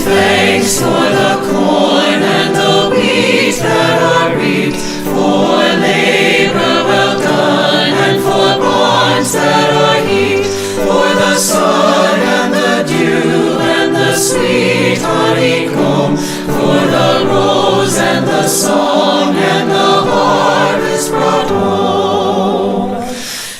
thanks for the corn and the wheat that are reaped, for labor well done and for barns that are heaped, for the sun and the dew and the sweet honeycomb, for the rose and the song and the harvest brought home.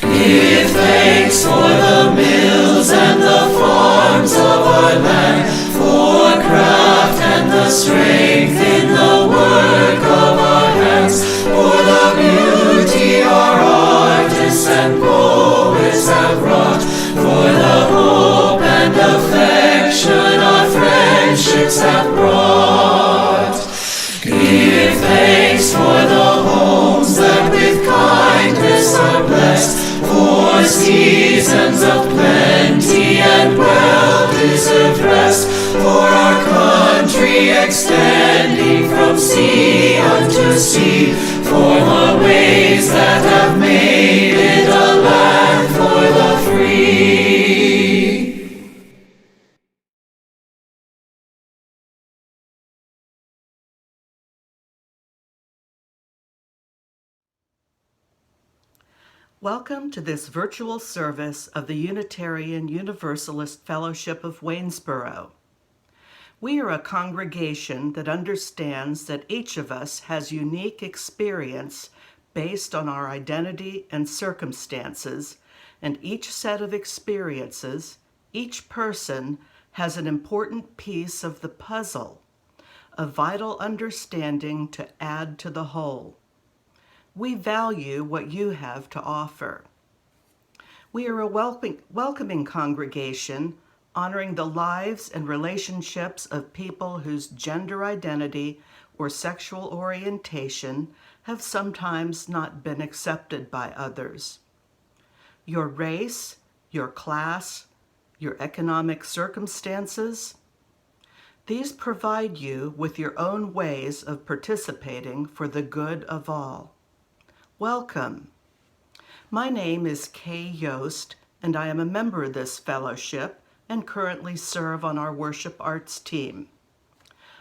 Give thanks for the mills and the farms of our land, for craft and the strength in the work of our hands, for the beauty our artists and poets have wrought, for the hope and affection our friendships have brought. Give thanks for the homes that with kindness are blessed, for seasons of plenty and well-deserved rest, for our country extending from sea unto sea, for the ways that have made it a land for the free. Welcome to this virtual service of the Unitarian Universalist Fellowship of Waynesboro. We are a congregation that understands that each of us has unique experience based on our identity and circumstances, and each set of experiences, each person, has an important piece of the puzzle, a vital understanding to add to the whole. We value what you have to offer. We are a welcoming congregation, honoring the lives and relationships of people whose gender identity or sexual orientation have sometimes not been accepted by others. Your race, your class, your economic circumstances, these provide you with your own ways of participating for the good of all. Welcome. My name is Kay Yost, and I am a member of this fellowship and currently serve on our worship arts team.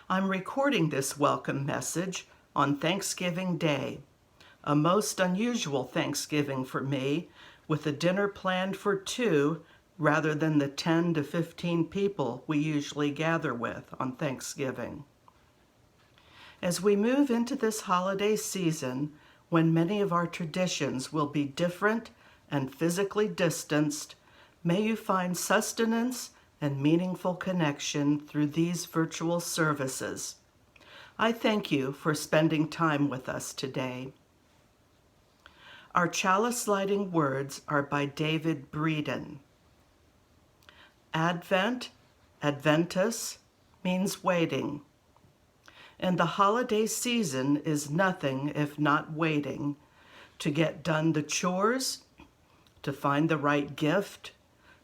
I'm recording this welcome message on Thanksgiving Day, a most unusual Thanksgiving for me, with a dinner planned for 2 rather than the 10 to 15 people we usually gather with on Thanksgiving. As we move into this holiday season, when many of our traditions will be different and physically distanced, may you find sustenance and meaningful connection through these virtual services. I thank you for spending time with us today. Our chalice lighting words are by David Breeden. Advent, Adventus, means waiting. And the holiday season is nothing if not waiting to get done the chores, to find the right gift,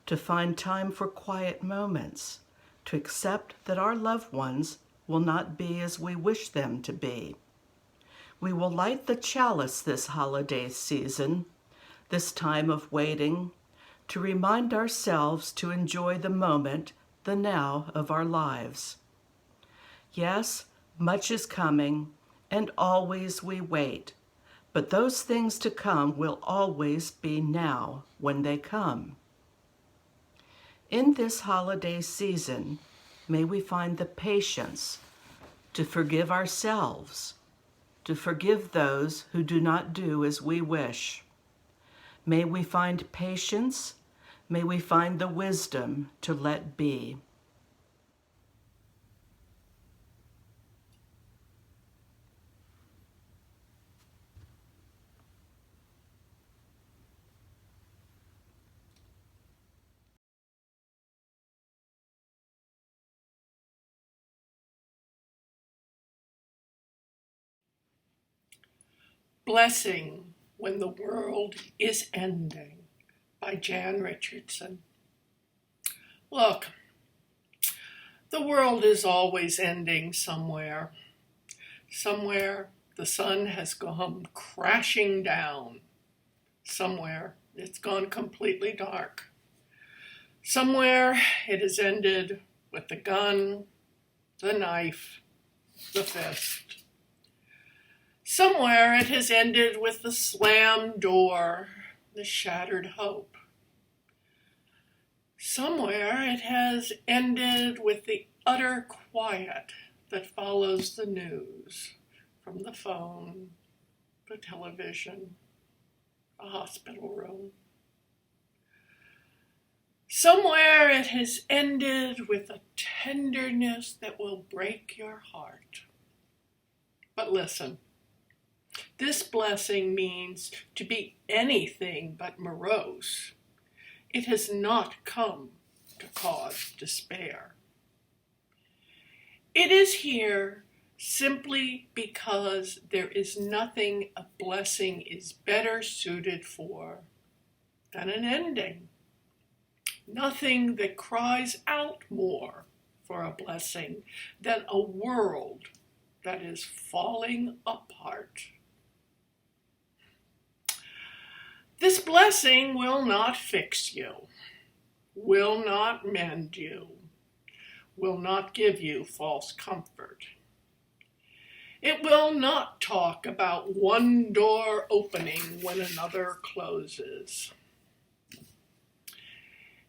to find time for quiet moments, to accept that our loved ones will not be as we wish them to be. We will light the chalice this holiday season, this time of waiting, to remind ourselves to enjoy the moment, the now of our lives. Yes, much is coming, and always we wait, but those things to come will always be now when they come. In this holiday season, may we find the patience to forgive ourselves, to forgive those who do not do as we wish. May we find patience, may we find the wisdom to let be. Blessing When the World is Ending by Jan Richardson. Look, the world is always ending somewhere. Somewhere the sun has gone crashing down. Somewhere it's gone completely dark. Somewhere it has ended with the gun, the knife, the fist. Somewhere it has ended with the slammed door, the shattered hope. Somewhere it has ended with the utter quiet that follows the news from the phone, the television, a hospital room. Somewhere it has ended with a tenderness that will break your heart. But listen, this blessing means to be anything but morose. It has not come to cause despair. It is here simply because there is nothing a blessing is better suited for than an ending. Nothing that cries out more for a blessing than a world that is falling apart. This blessing will not fix you, will not mend you, will not give you false comfort. It will not talk about one door opening when another closes.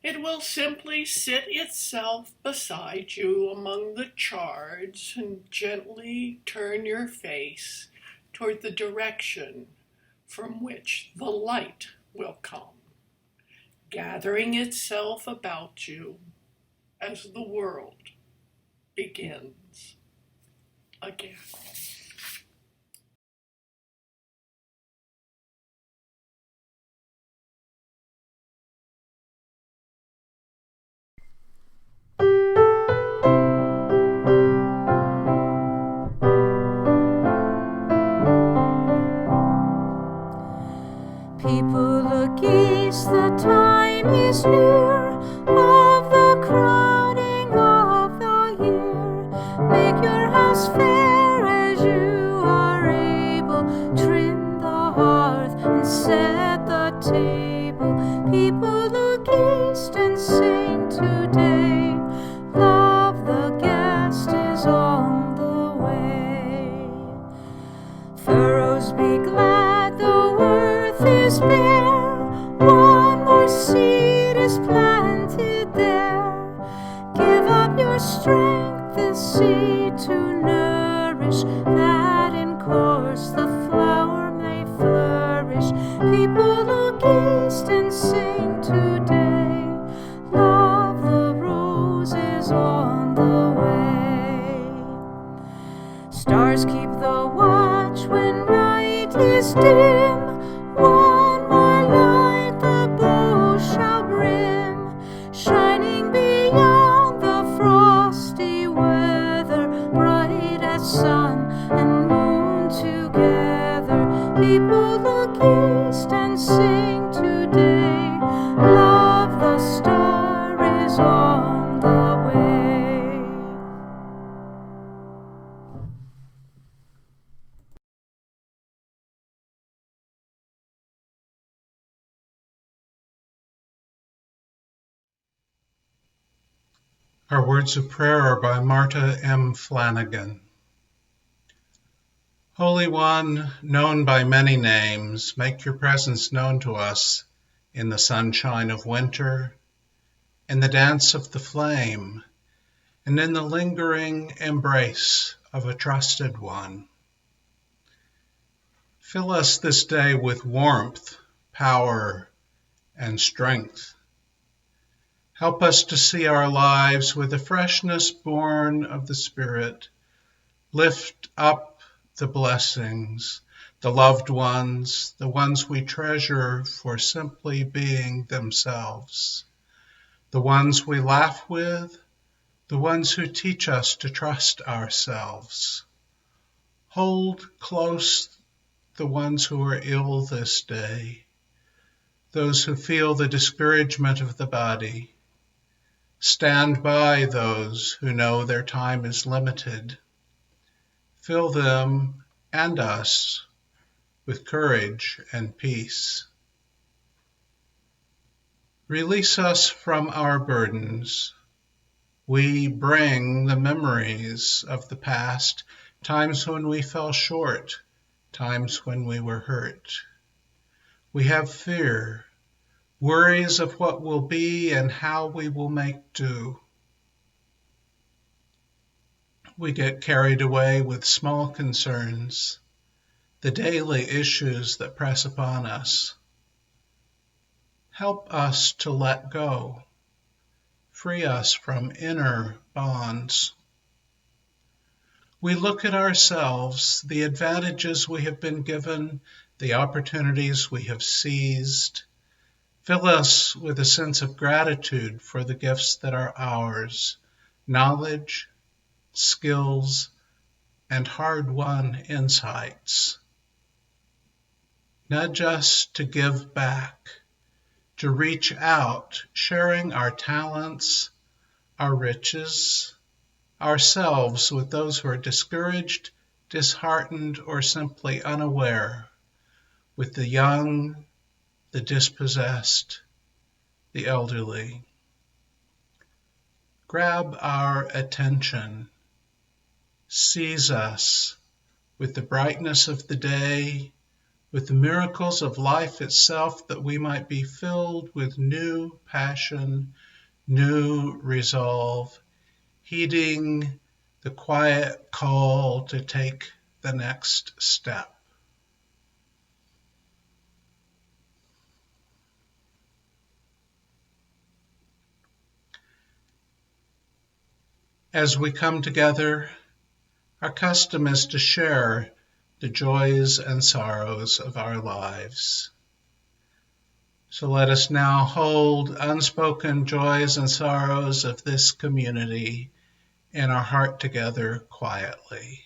It will simply sit itself beside you among the chards and gently turn your face toward the direction from which the light will come, gathering itself about you as the world begins again. People look east, the time is near of the crowning of the year. Make your house fair as you are able. Trim the hearth and set the table. People look east and sing today. Love, the guest is on the way. Furrows, be glad, the earth is bare. One more seed is planted there. Give up your strength, the seed to nourish, that in course the flower may flourish. People look east and sing today. Love, the rose is on the way. Stars keep the watch when night is dim. One more light the bow shall brim, shining beyond the frosty weather, bright as sun and moon together. People look east and sing today. Love, the star is on the way. Our words of prayer are by Marta M. Flanagan. Holy One, known by many names, make your presence known to us in the sunshine of winter, in the dance of the flame, and in the lingering embrace of a trusted one. Fill us this day with warmth, power, and strength. Help us to see our lives with a freshness born of the Spirit. Lift up the blessings, the loved ones, the ones we treasure for simply being themselves, the ones we laugh with, the ones who teach us to trust ourselves. Hold close the ones who are ill this day, those who feel the discouragement of the body. Stand by those who know their time is limited. Fill them and us with courage and peace. Release us from our burdens. We bring the memories of the past, times when we fell short, times when we were hurt. We have fear, worries of what will be and how we will make do. We get carried away with small concerns, the daily issues that press upon us. Help us to let go. Free us from inner bonds. We look at ourselves, the advantages we have been given, the opportunities we have seized. Fill us with a sense of gratitude for the gifts that are ours, knowledge, skills, and hard-won insights. Nudge us to give back, to reach out, sharing our talents, our riches, ourselves with those who are discouraged, disheartened, or simply unaware, with the young, the dispossessed, the elderly. Grab our attention, seize us with the brightness of the day, with the miracles of life itself, that we might be filled with new passion, new resolve, heeding the quiet call to take the next step. As we come together, our custom is to share the joys and sorrows of our lives. So let us now hold unspoken joys and sorrows of this community in our heart together quietly.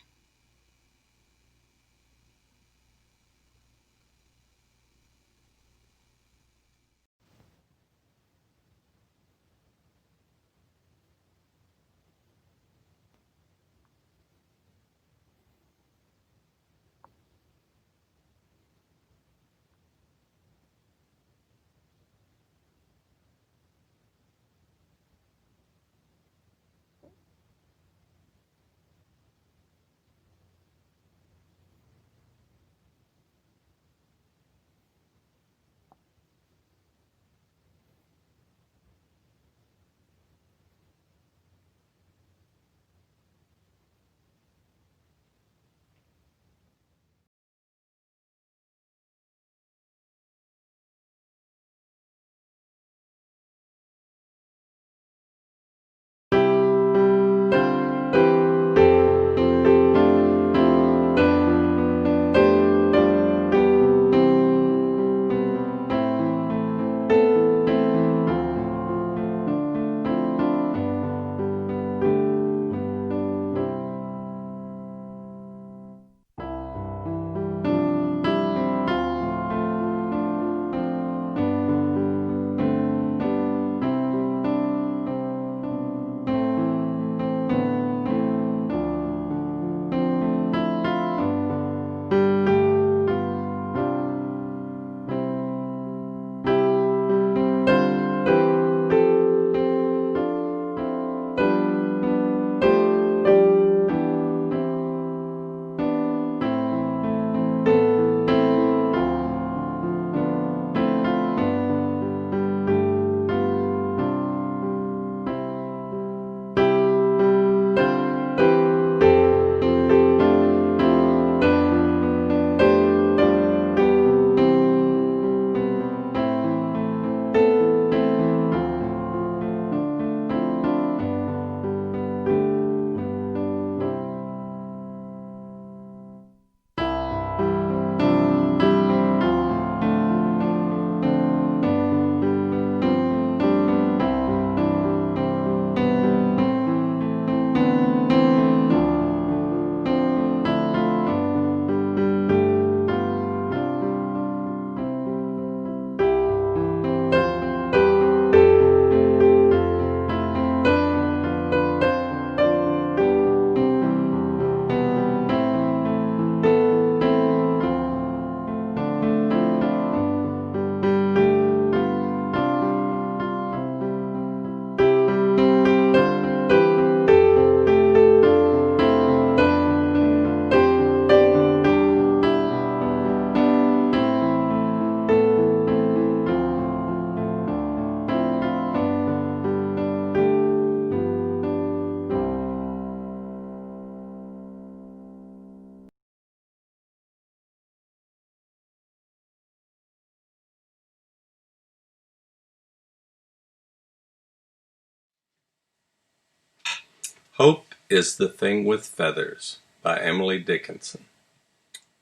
Hope is the Thing with Feathers by Emily Dickinson.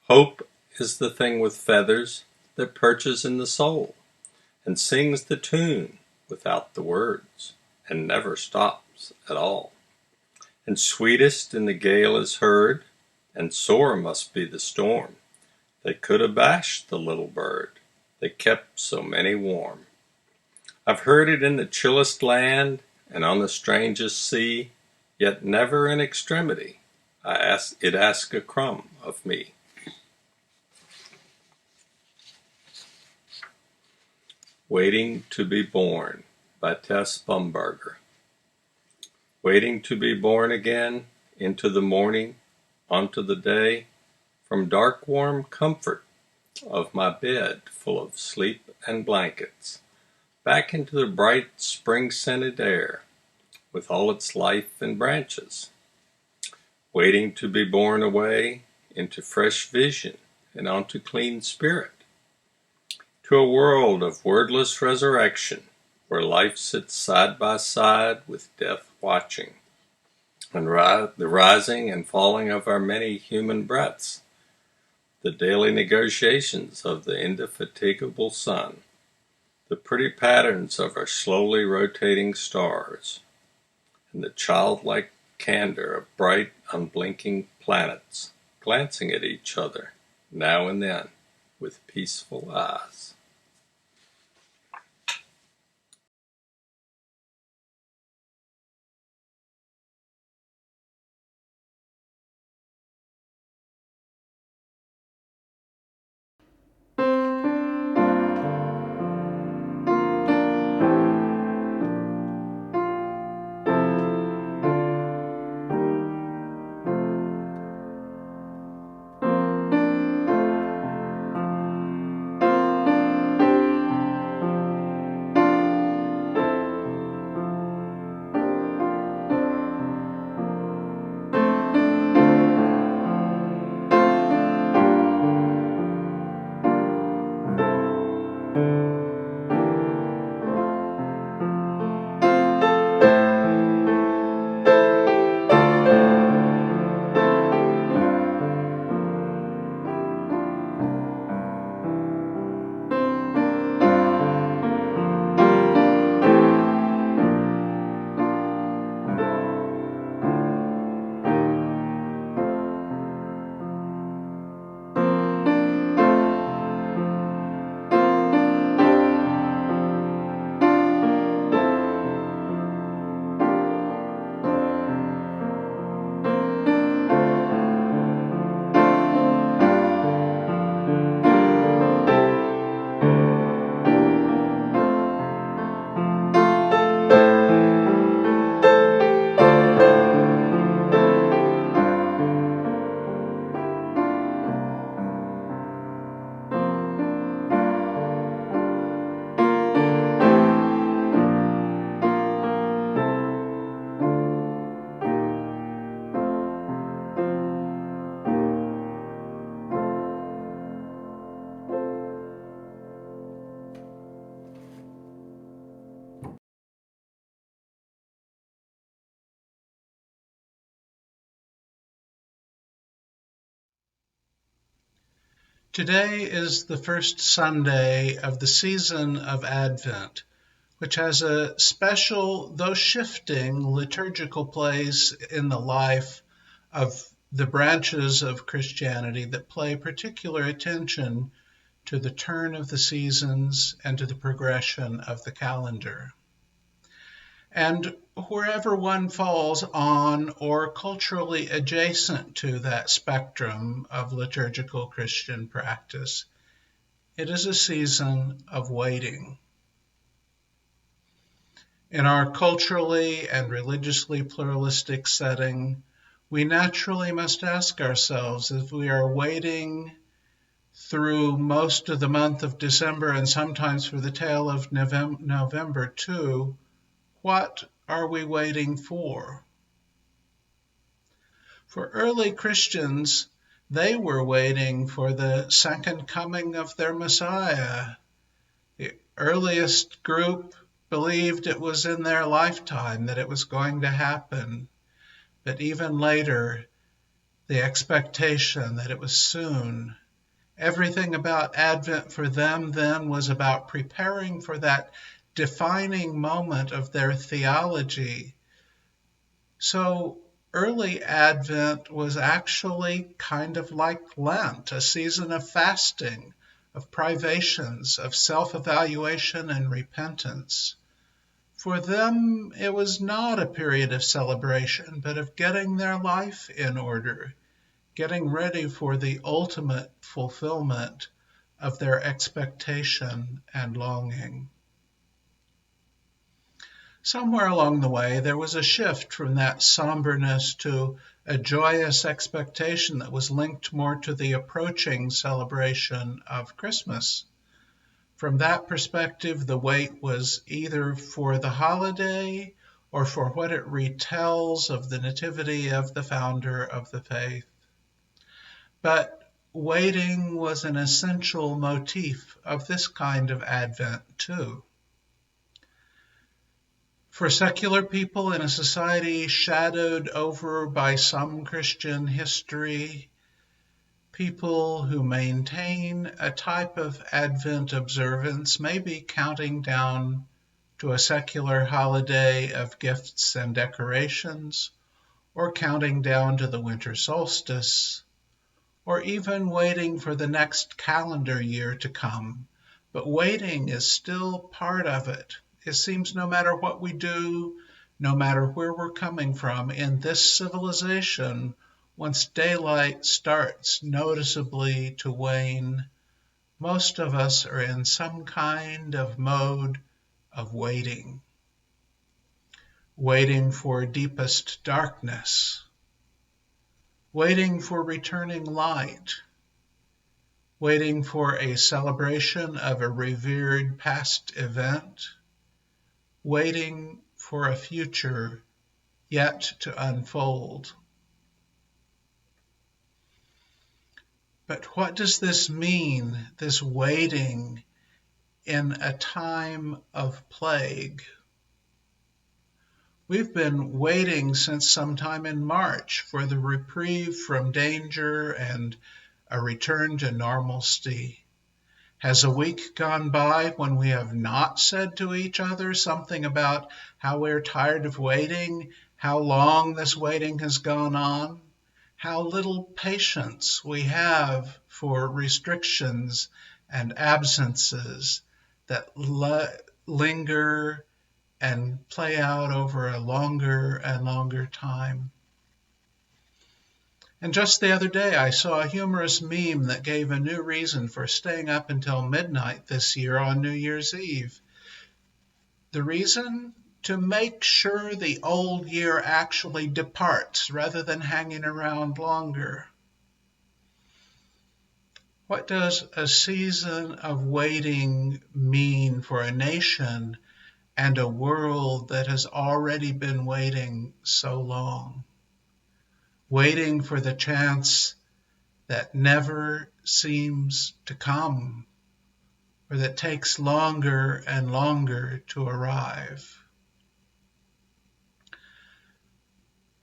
Hope is the thing with feathers that perches in the soul and sings the tune without the words and never stops at all. And sweetest in the gale is heard, and sore must be the storm that could abash the little bird that kept so many warm. I've heard it in the chillest land and on the strangest sea, yet never in extremity it ask a crumb of me. Waiting to be Born by Tess Bumberger. Waiting to be born again into the morning, onto the day, from dark warm comfort of my bed full of sleep and blankets, back into the bright spring-scented air with all its life and branches. Waiting to be born away into fresh vision and onto clean spirit, to a world of wordless resurrection where life sits side by side with death watching, and the rising and falling of our many human breaths, the daily negotiations of the indefatigable sun, the pretty patterns of our slowly rotating stars, and the childlike candor of bright, unblinking planets glancing at each other now and then with peaceful eyes. Today is the first Sunday of the season of Advent, which has a special, though shifting, liturgical place in the life of the branches of Christianity that pay particular attention to the turn of the seasons and to the progression of the calendar. And wherever one falls on or culturally adjacent to that spectrum of liturgical Christian practice, it is a season of waiting. In our culturally and religiously pluralistic setting, we naturally must ask ourselves, if we are waiting through most of the month of December and sometimes for the tail of November too, what are we waiting for? For early Christians, they were waiting for the second coming of their Messiah. The earliest group believed it was in their lifetime that it was going to happen. but even later, the expectation that it was soon. Everything about Advent for them then was about preparing for that defining moment of their theology. So early Advent was actually kind of like Lent, a season of fasting, of privations, of self-evaluation and repentance. For them, it was not a period of celebration, but of getting their life in order, getting ready for the ultimate fulfillment of their expectation and longing. Somewhere along the way, there was a shift from that somberness to a joyous expectation that was linked more to the approaching celebration of Christmas. From that perspective, the wait was either for the holiday or for what it retells of the nativity of the founder of the faith. But waiting was an essential motif of this kind of Advent, too. For secular people in a society shadowed over by some Christian history, people who maintain a type of Advent observance may be counting down to a secular holiday of gifts and decorations, or counting down to the winter solstice, or even waiting for the next calendar year to come. But waiting is still part of it. It seems no matter what we do, no matter where we're coming from in this civilization, once daylight starts noticeably to wane, most of us are in some kind of mode of waiting. Waiting for deepest darkness, waiting for returning light, waiting for a celebration of a revered past event, waiting for a future yet to unfold. But what does this mean, this waiting in a time of plague? We've been waiting since sometime in March for the reprieve from danger and a return to normalcy. Has a week gone by when we have not said to each other something about how we're tired of waiting, how long this waiting has gone on, how little patience we have for restrictions and absences that linger and play out over a longer and longer time? And just the other day, I saw a humorous meme that gave a new reason for staying up until midnight this year on New Year's Eve. The reason? To make sure the old year actually departs rather than hanging around longer. What does a season of waiting mean for a nation and a world that has already been waiting so long? Waiting for the chance that never seems to come, or that takes longer and longer to arrive.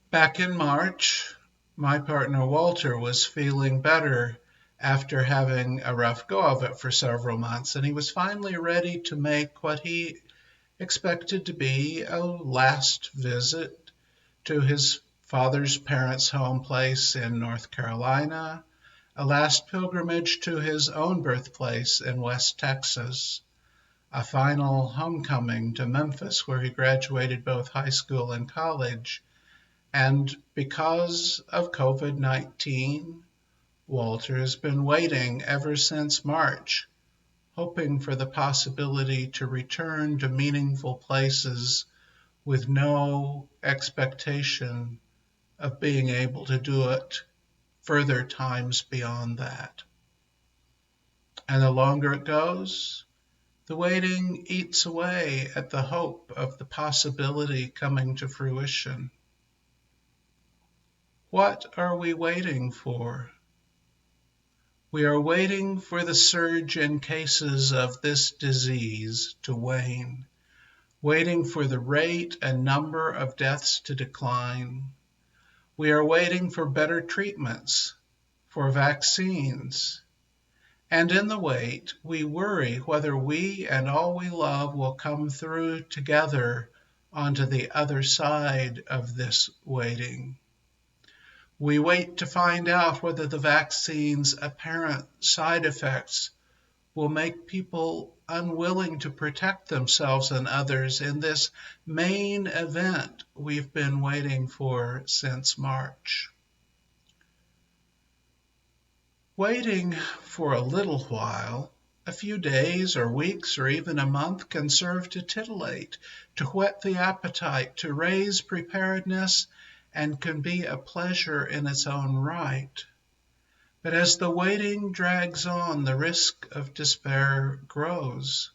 Back in March, my partner Walter was feeling better after having a rough go of it for several months, and he was finally ready to make what he expected to be a last visit to his father's parents' home place in North Carolina, a last pilgrimage to his own birthplace in West Texas, a final homecoming to Memphis, where he graduated both high school and college. And because of COVID-19, Walter has been waiting ever since March, hoping for the possibility to return to meaningful places with no expectation of being able to do it further times beyond that. And the longer it goes, the waiting eats away at the hope of the possibility coming to fruition. What are we waiting for? We are waiting for the surge in cases of this disease to wane, waiting for the rate and number of deaths to decline, We are waiting for better treatments, for vaccines. And in the wait, we worry whether we and all we love will come through together onto the other side of this waiting. We wait to find out whether the vaccine's apparent side effects will make people unwilling to protect themselves and others in this main event we've been waiting for since March. Waiting for a little while, a few days or weeks or even a month, can serve to titillate, to whet the appetite, to raise preparedness, and can be a pleasure in its own right. But as the waiting drags on, the risk of despair grows,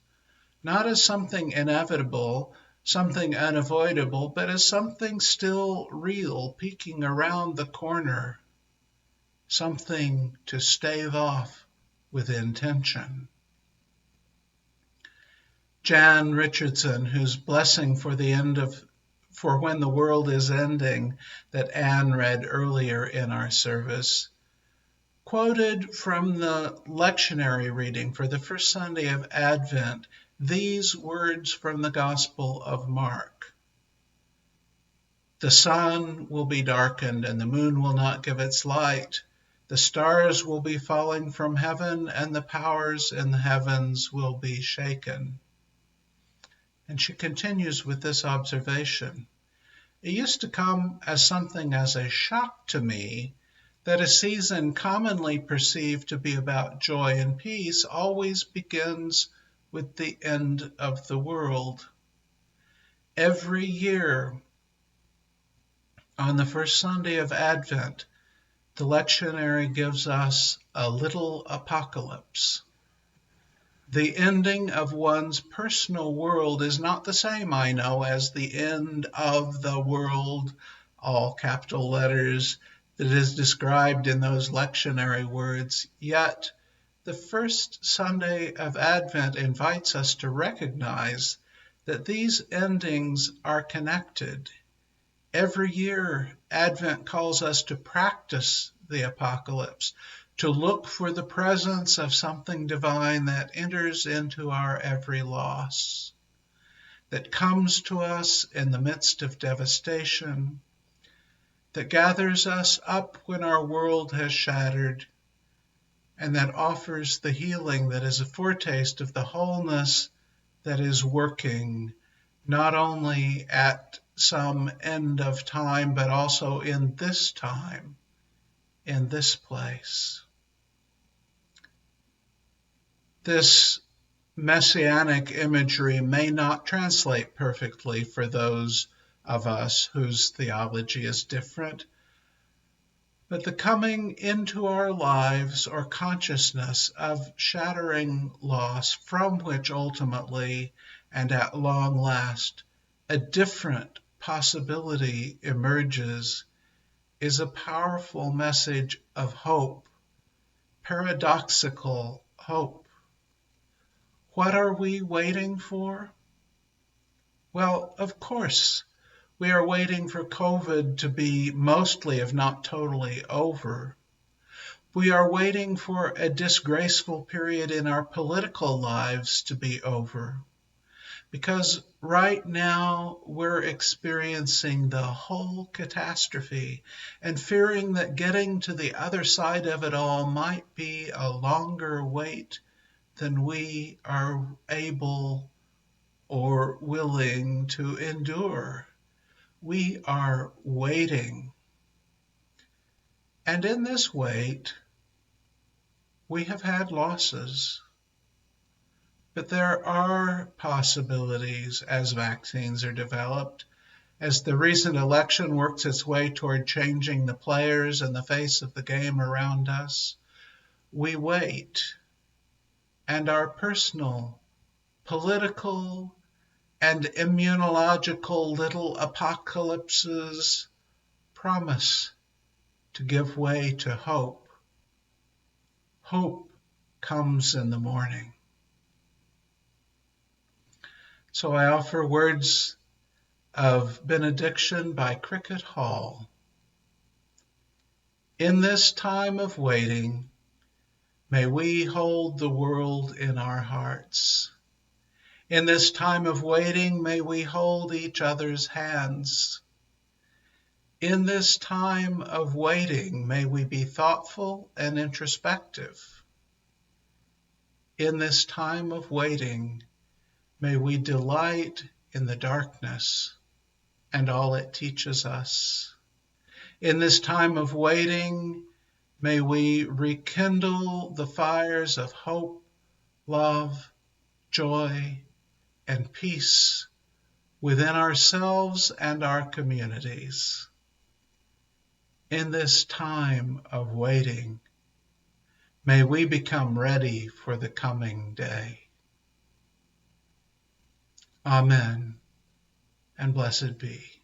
not as something inevitable, something unavoidable, but as something still real, peeking around the corner, something to stave off with intention. Jan Richardson, whose blessing for when the world is ending, that Anne read earlier in our service, quoted from the lectionary reading for the first Sunday of Advent these words from the Gospel of Mark. The sun will be darkened, and the moon will not give its light. The stars will be falling from heaven, and the powers in the heavens will be shaken. And she continues with this observation. It used to come as something as a shock to me that a season commonly perceived to be about joy and peace always begins with the end of the world. Every year, on the first Sunday of Advent, the lectionary gives us a little apocalypse. The ending of one's personal world is not the same, I know, as the end of the world, all capital letters, that is described in those lectionary words. Yet, the first Sunday of Advent invites us to recognize that these endings are connected. Every year, Advent calls us to practice the apocalypse, to look for the presence of something divine that enters into our every loss, that comes to us in the midst of devastation, that gathers us up when our world has shattered, and that offers the healing that is a foretaste of the wholeness that is working, not only at some end of time, but also in this time, in this place. This messianic imagery may not translate perfectly for those of us whose theology is different, but the coming into our lives or consciousness of shattering loss from which ultimately and at long last a different possibility emerges is a powerful message of hope, paradoxical hope. What are we waiting for? Well, of course, we are waiting for COVID to be mostly, if not totally, over. We are waiting for a disgraceful period in our political lives to be over. Because right now we're experiencing the whole catastrophe and fearing that getting to the other side of it all might be a longer wait than we are able or willing to endure. We are waiting. And in this wait, we have had losses. But there are possibilities as vaccines are developed, as the recent election works its way toward changing the players and the face of the game around us. We wait, and our personal, political, and immunological little apocalypses promise to give way to hope. Hope comes in the morning. So I offer words of benediction by Cricket Hall. In this time of waiting, may we hold the world in our hearts. In this time of waiting, may we hold each other's hands. In this time of waiting, may we be thoughtful and introspective. In this time of waiting, may we delight in the darkness and all it teaches us. In this time of waiting, may we rekindle the fires of hope, love, joy, and peace within ourselves and our communities. In this time of waiting, may we become ready for the coming day. Amen, and blessed be.